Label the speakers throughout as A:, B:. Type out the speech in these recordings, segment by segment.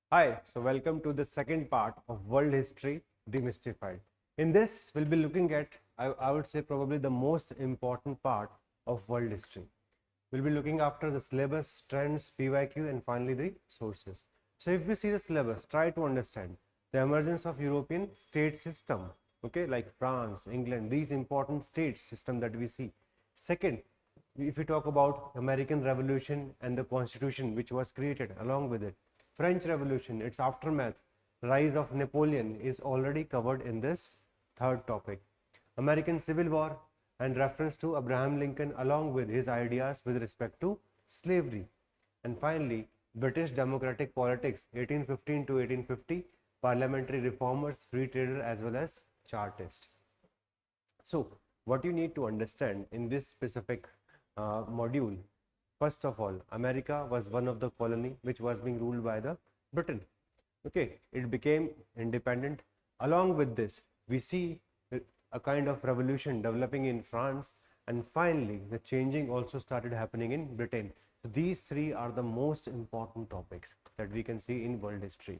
A: Hi, so welcome to the second part of World History Demystified. In this, we'll be looking at, I would say, probably the most important part of world history. We'll be looking after the syllabus, trends, PYQ, and finally the sources. So, if we see the syllabus, try to understand the emergence of European state system, okay, like France, England, these important state system that we see. Second, if we talk about American Revolution and the Constitution which was created along with it, French Revolution, its aftermath, rise of Napoleon is already covered in this third topic. American Civil War and reference to Abraham Lincoln along with his ideas with respect to slavery. And finally, British democratic politics 1815 to 1850, parliamentary reformers, free trader as well as Chartist. So, what you need to understand in this specific module, first of all, America was one of the colony which was being ruled by the Britain. Okay, it became independent. Along with this, we see a kind of revolution developing in France, and finally, the changing also started happening in Britain. So these three are the most important topics that we can see in world history.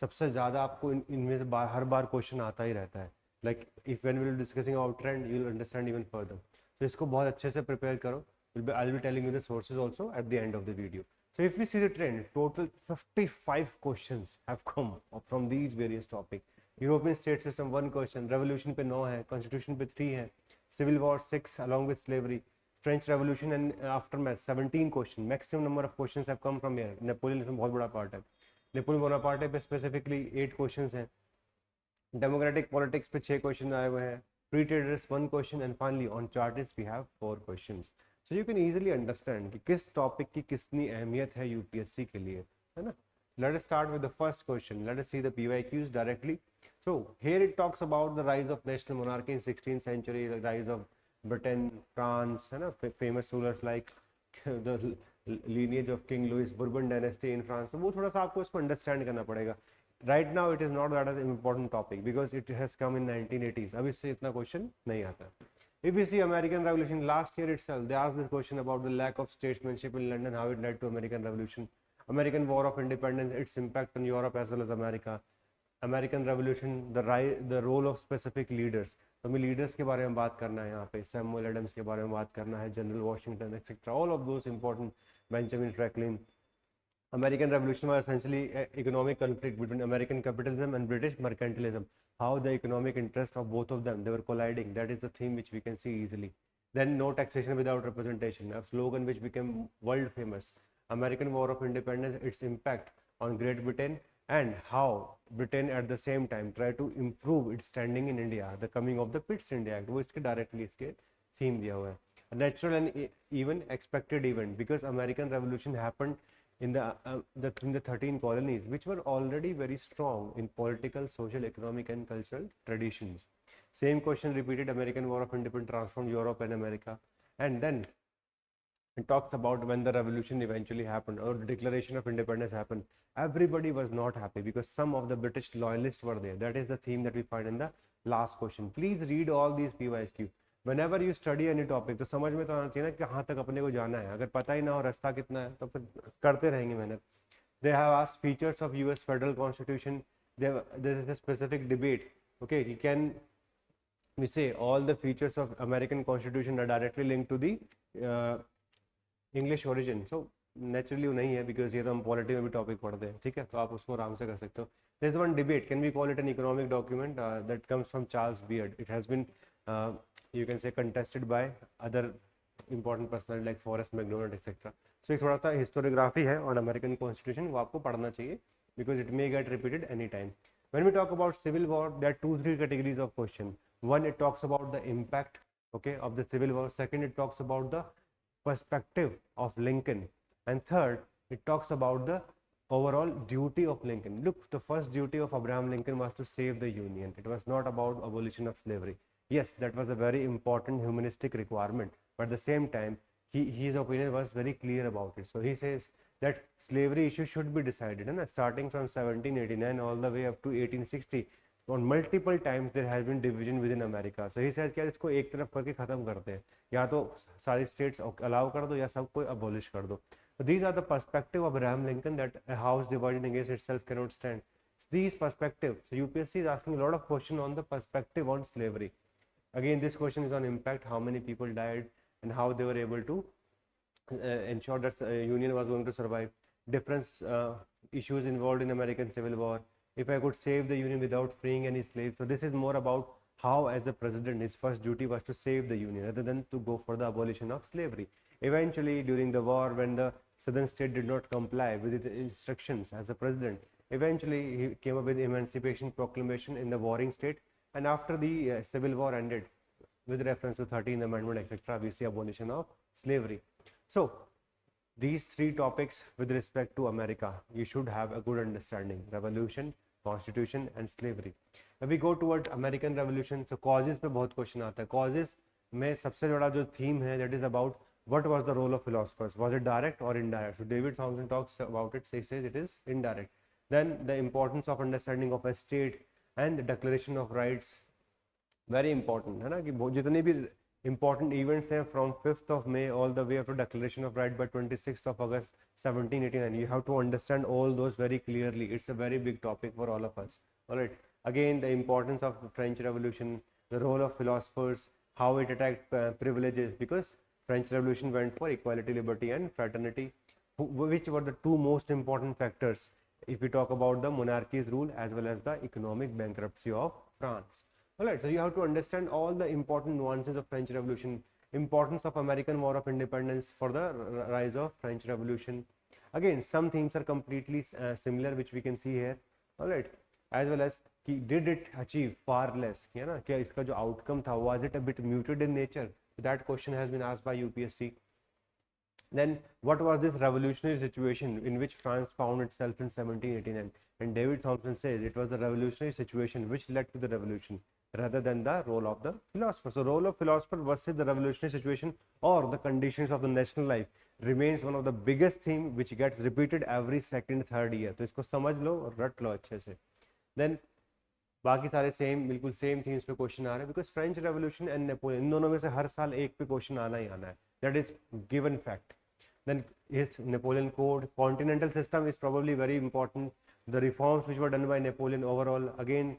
A: सबसे ज़्यादा आपको इनमें से हर बार question आता ही रहता है. Like if when we will discussing about trend, you will understand even further. So इसको बहुत अच्छे से prepare करो. I'll be telling you the sources also at the end of the video. So if we see the trend, total 55 questions have come from these various topics. European state system 1 question, revolution पे 9 है, constitution पे 3 है, civil war 6 along with slavery, French revolution and aftermath 17 question, maximum number of questions have come from here. Napoleon इसमें बहुत बड़ा part है, Napoleon Bonaparte पे specifically 8 questions हैं, democratic politics पे 6 question आए हुए हैं, free traders 1 question and finally on chartists we have 4 questions. So you can easily understand कि किस topic की कितनी अहमियत है UPSC के लिए, है ना. Let us start with the first question. Let us see the PYQs directly. So here it talks about the rise of national monarchy in 16th century, the rise of Britain, France, है ना, famous rulers like the lineage of King Louis, Bourbon dynasty in France. So वो थोड़ा सा आपको इसको understand करना पड़ेगा. Right now it is not that as an important topic because it has come in 1980s. अब इससे इतना question नहीं आता. If we see American Revolution last year itself, they asked this question about the lack of statesmanship in London, how it led to American Revolution. American War of Independence, its impact on Europe as well as America. American Revolution, the role of specific leaders. तो हमें leaders के बारे में बात करना है यहाँ पे, Samuel Adams के बारे में बात करना है, General Washington, etc. All of those important, Benjamin Franklin. American Revolution was essentially an economic conflict between American capitalism and British mercantilism. How the economic interest of both of them, they were colliding. That is the theme which we can see easily. Then no taxation without representation, a slogan which became world famous. American War of Independence, its impact on Great Britain and how Britain at the same time tried to improve its standing in India. The coming of the Pitt's India Act, वो इसके directly इसके theme दिया हुआ है. A natural and even expected event because American Revolution happened in the 13 colonies which were already very strong in political, social, economic and cultural traditions. Same question repeated, American War of Independence transformed Europe and America. And then it talks about when the revolution eventually happened or the declaration of independence happened. Everybody was not happy because some of the British loyalists were there. That is the theme that we find in the last question. Please read all these PYQ. Whenever you study any topic, तो समझ में तो आना चाहिए ना कि कहाँ तक अपने को जाना है. अगर पता ही ना हो रास्ता कितना है तो फिर करते रहेंगे मेहनत. They have asked features of US federal constitution. There is a specific debate. Okay, you can we say all the features of American constitution are directly linked to the English origin. So naturally वो नहीं है because ये तो हम polity में भी topic पढ़ते हैं, ठीक है, तो आप उसको आराम से कर सकते हो. There is one debate, can we call it an economic document that comes from Charles Beard. It has been you can say contested by other important personal like Forrest McDonald etcetera. So एक थोड़ा सा historiography है on American constitution, वो आपको पढ़ना चाहिए because it may gate repeated any time. When we talk about civil war, there are 2-3 categories of question. One, it talks about the impact, okay, of the civil war. Second, it talks about the perspective of Lincoln, and third, it talks about the overall duty of Lincoln. Look, the first duty of Abraham Lincoln was to save the Union. It was not about abolition of slavery. Yes, that was a very important humanistic requirement, but at the same time, his opinion was very clear about it. So he says that slavery issue should be decided, and starting from 1789 all the way up to 1860. On multiple times there has been division within America. So he says क्या इसको एक तरफ करके ख़त्म करते हैं, या तो सारी states allow कर दो या सब कोई abolish कर दो. So these are the perspective of Abraham Lincoln, that a house divided against itself cannot stand. So these perspectives, so UPSC is asking a lot of question on the perspective on slavery. Again, this question is on impact, how many people died and how they were able to ensure that union was going to survive, different issues involved in American Civil War, if I could save the union without freeing any slaves. So this is more about how, as a president, his first duty was to save the union rather than to go for the abolition of slavery. Eventually, during the war, when the southern state did not comply with its instructions as a president, eventually he came up with Emancipation Proclamation in the warring state, and after the Civil War ended, with reference to 13th Amendment, etc., we see abolition of slavery. So these three topics with respect to America, you should have a good understanding: revolution, constitution and slavery. If we go toward American Revolution, so causes पे बहुत question आता है. Causes में सबसे बड़ा जो theme है, that is about what was the role of philosophers. Was it direct or indirect? So David Thompson talks about it, he says it is indirect. Then the importance of understanding of a state and the Declaration of Rights, very important है ना, कि जितने भी important events हैं from 5th of May all the way up to Declaration of Right by 26th of August 1789, you have to understand all those very clearly. It's a very big topic for all of us. All right, again the importance of the French Revolution, the role of philosophers, how it attacked privileges, because French Revolution went for equality, liberty and fraternity, which were the two most important factors if we talk about the monarchy's rule as well as the economic bankruptcy of France. Alright, so you have to understand all the important nuances of French Revolution, importance of American War of Independence for the rise of French Revolution. Again, some themes are completely similar, which we can see here. Alright, as well as did it achieve far less? क्या ना, क्या इसका जो outcome था, was it a bit muted in nature? That question has been asked by UPSC. Then what was this revolutionary situation in which France found itself in 1789? And David Thompson says it was the revolutionary situation which led to the revolution rather than the role of the philosopher. So role of philosopher versus the revolutionary situation or the conditions of the national life remains one of the biggest theme which gets repeated every second third year. तो इसको समझ लो और रट लो अच्छे से. Then बाकी सारे same बिल्कुल सेम थीम्स पे क्वेश्चन आ रहे हैं, because French revolution and Napoleon इन दोनों में से हर साल एक पे क्वेश्चन आना ही आना है, that is given fact. Then his Napoleon Code, continental system is probably very important. The reforms which were done by Napoleon overall, again,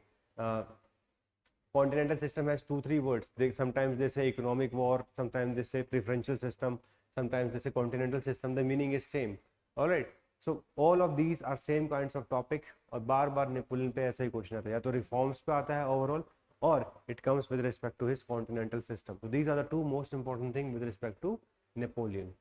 A: continental system has 2-3 words. Sometimes they say economic war, sometimes they say preferential system, sometimes they say continental system. The meaning is same. All right. So all of these are same kinds of topic. और बार बार Napoleon पे ऐसा ही question आता है, या तो reforms पे आता है ओवरऑल, और it comes with respect to his continental system. So these are the two most important thing with respect to Napoleon.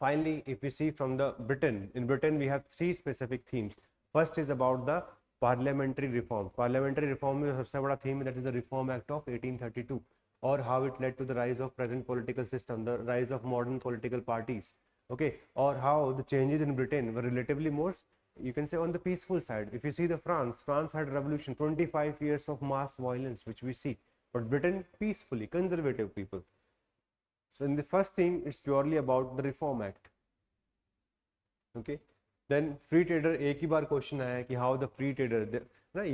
A: Finally, if we see from the Britain, in Britain we have 3 specific themes. First is about the parliamentary reform. Parliamentary reform में सबसे बड़ा theme that is the Reform Act of 1832, or how it led to the rise of present political system, the rise of modern political parties. Okay, or how the changes in Britain were relatively more, you can say, on the peaceful side. If you see the France had revolution, 25 years of mass violence which we see, but Britain peacefully, conservative people. So in the first theme, it's purely about the Reform Act. Okay, then free trader, एक ही बार question आया कि how the free trader,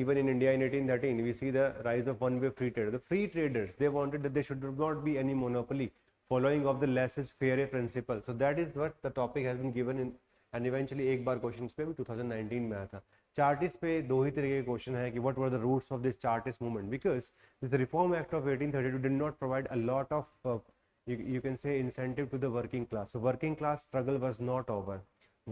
A: even in India in 1813 we see the rise of one-way free trader. The free traders, they wanted that there should not be any monopoly, following of the less is fairer principle. So that is what the topic has been given in, and eventually एक बार question पे भी 2019 में आया था. Chartist पे दो ही तरह के क्वेश्चन है कि what were the roots of this Chartist movement, because this Reform Act of 1832 did not provide a lot of you can say incentive to the working class. So working class struggle was not over,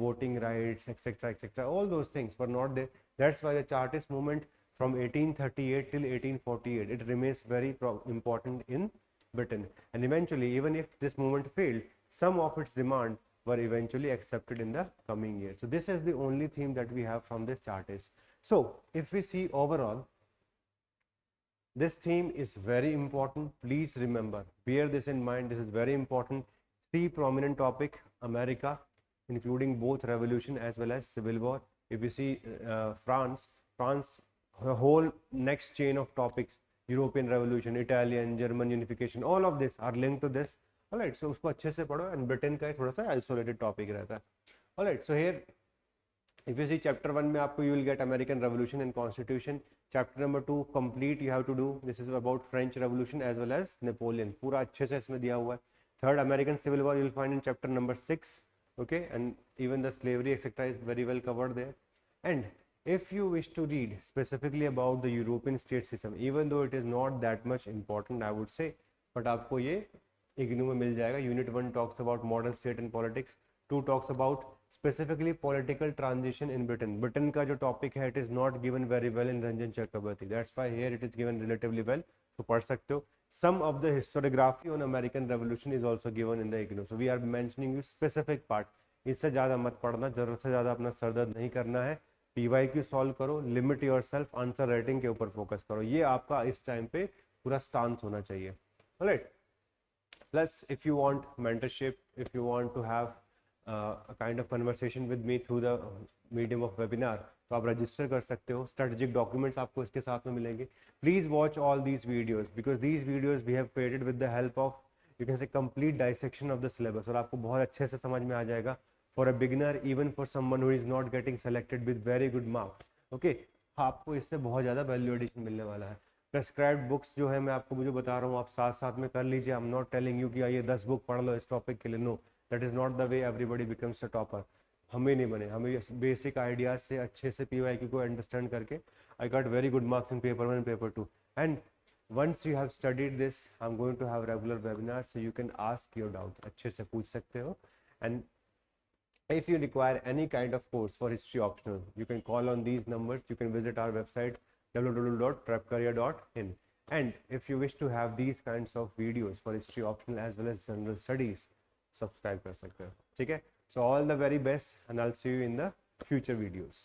A: voting rights, etc., etc., all those things were not there. That's why the Chartist movement from 1838 till 1848, it remains very important in Britain. And eventually, even if this movement failed, some of its demand were eventually accepted in the coming years. So this is the only theme that we have from this Chartist. So if we see overall, this theme is very important. Please remember, bear this in mind. This is very important. 3 prominent topic: America, including both revolution as well as civil war. If you see France, the whole next chain of topics: European Revolution, Italian, German unification, all of this are linked to this. All right, so उसको अच्छे से पढ़ो. And Britain का थोड़ा सा isolated topic रहता है. All right, so here if you see chapter 1 में आपको you will get American Revolution and Constitution. Chapter number 2 complete you have to do. This is about French Revolution as well as Napoleon. पूरा अच्छे से इसमें दिया हुआ है. Third, American Civil War you will find in chapter number 6. okay, and even the slavery etc is very well covered there. And if you wish to read specifically about the European state system, even though it is not that much important I would say, but आपको ये इग्नू में मिल जाएगा. Unit 1 talks about modern state and politics, 2 talks about specifically political transition in Britain. Britain का जो topic है it is not given very well in Ranjan Chakrabarty, that's why here it is given relatively well, तो पढ़ सकते हो. Some of the historiography on American Revolution is also given in the IGNOU, so we are mentioning you specific part. इससे ज़्यादा मत पढ़ना, ज़रूरत से ज़्यादा अपना सर दर्द नहीं करना है. PYQ सॉल्व करो, limit your self, answer writing के ऊपर फोकस करो, ये आपका इस टाइम पे पूरा स्टांस होना चाहिए. Alright. Plus, if you want mentorship, if you want to have a kind of conversation with me through the medium of webinar, तो आप रजिस्टर कर सकते हो. स्ट्रेटेजिक डॉक्यूमेंट्स आपको इसके साथ में मिलेंगे. Please watch all these videos because these videos we have created with the help of you can say complete dissection of the syllabus, और आपको बहुत अच्छे से समझ में आ जाएगा for a beginner, even for someone who is not getting selected with very good marks. Okay, आपको इससे बहुत ज़्यादा वैल्यू एडिशन मिलने वाला है. प्रेस्क्राइब्ड बुक्स जो है मैं आपको मुझे बता रहा हूँ, आप साथ साथ में कर लीजिए. I am not telling you कि ये 10 बुक पढ़ लो इस टॉपिक के लिए. No, that is not the way everybody becomes a topper. हमें नहीं बने, हमें बेसिक आइडियाज से अच्छे से PYQ को अंडरस्टैंड करके I got very good marks in paper 1 and paper 2. And once you have studied this I am going to have regular webinar, so you can ask your doubt, अच्छे से पूछ सकते हो. And if you require any kind of course for history optional, you can call on these numbers. You can visit our website www.prepcareer.in. And if you wish to have these kinds of videos for history optional as well as general studies, subscribe कर सकते हो. ठीक है? So all the very best and I'll see you in the future videos.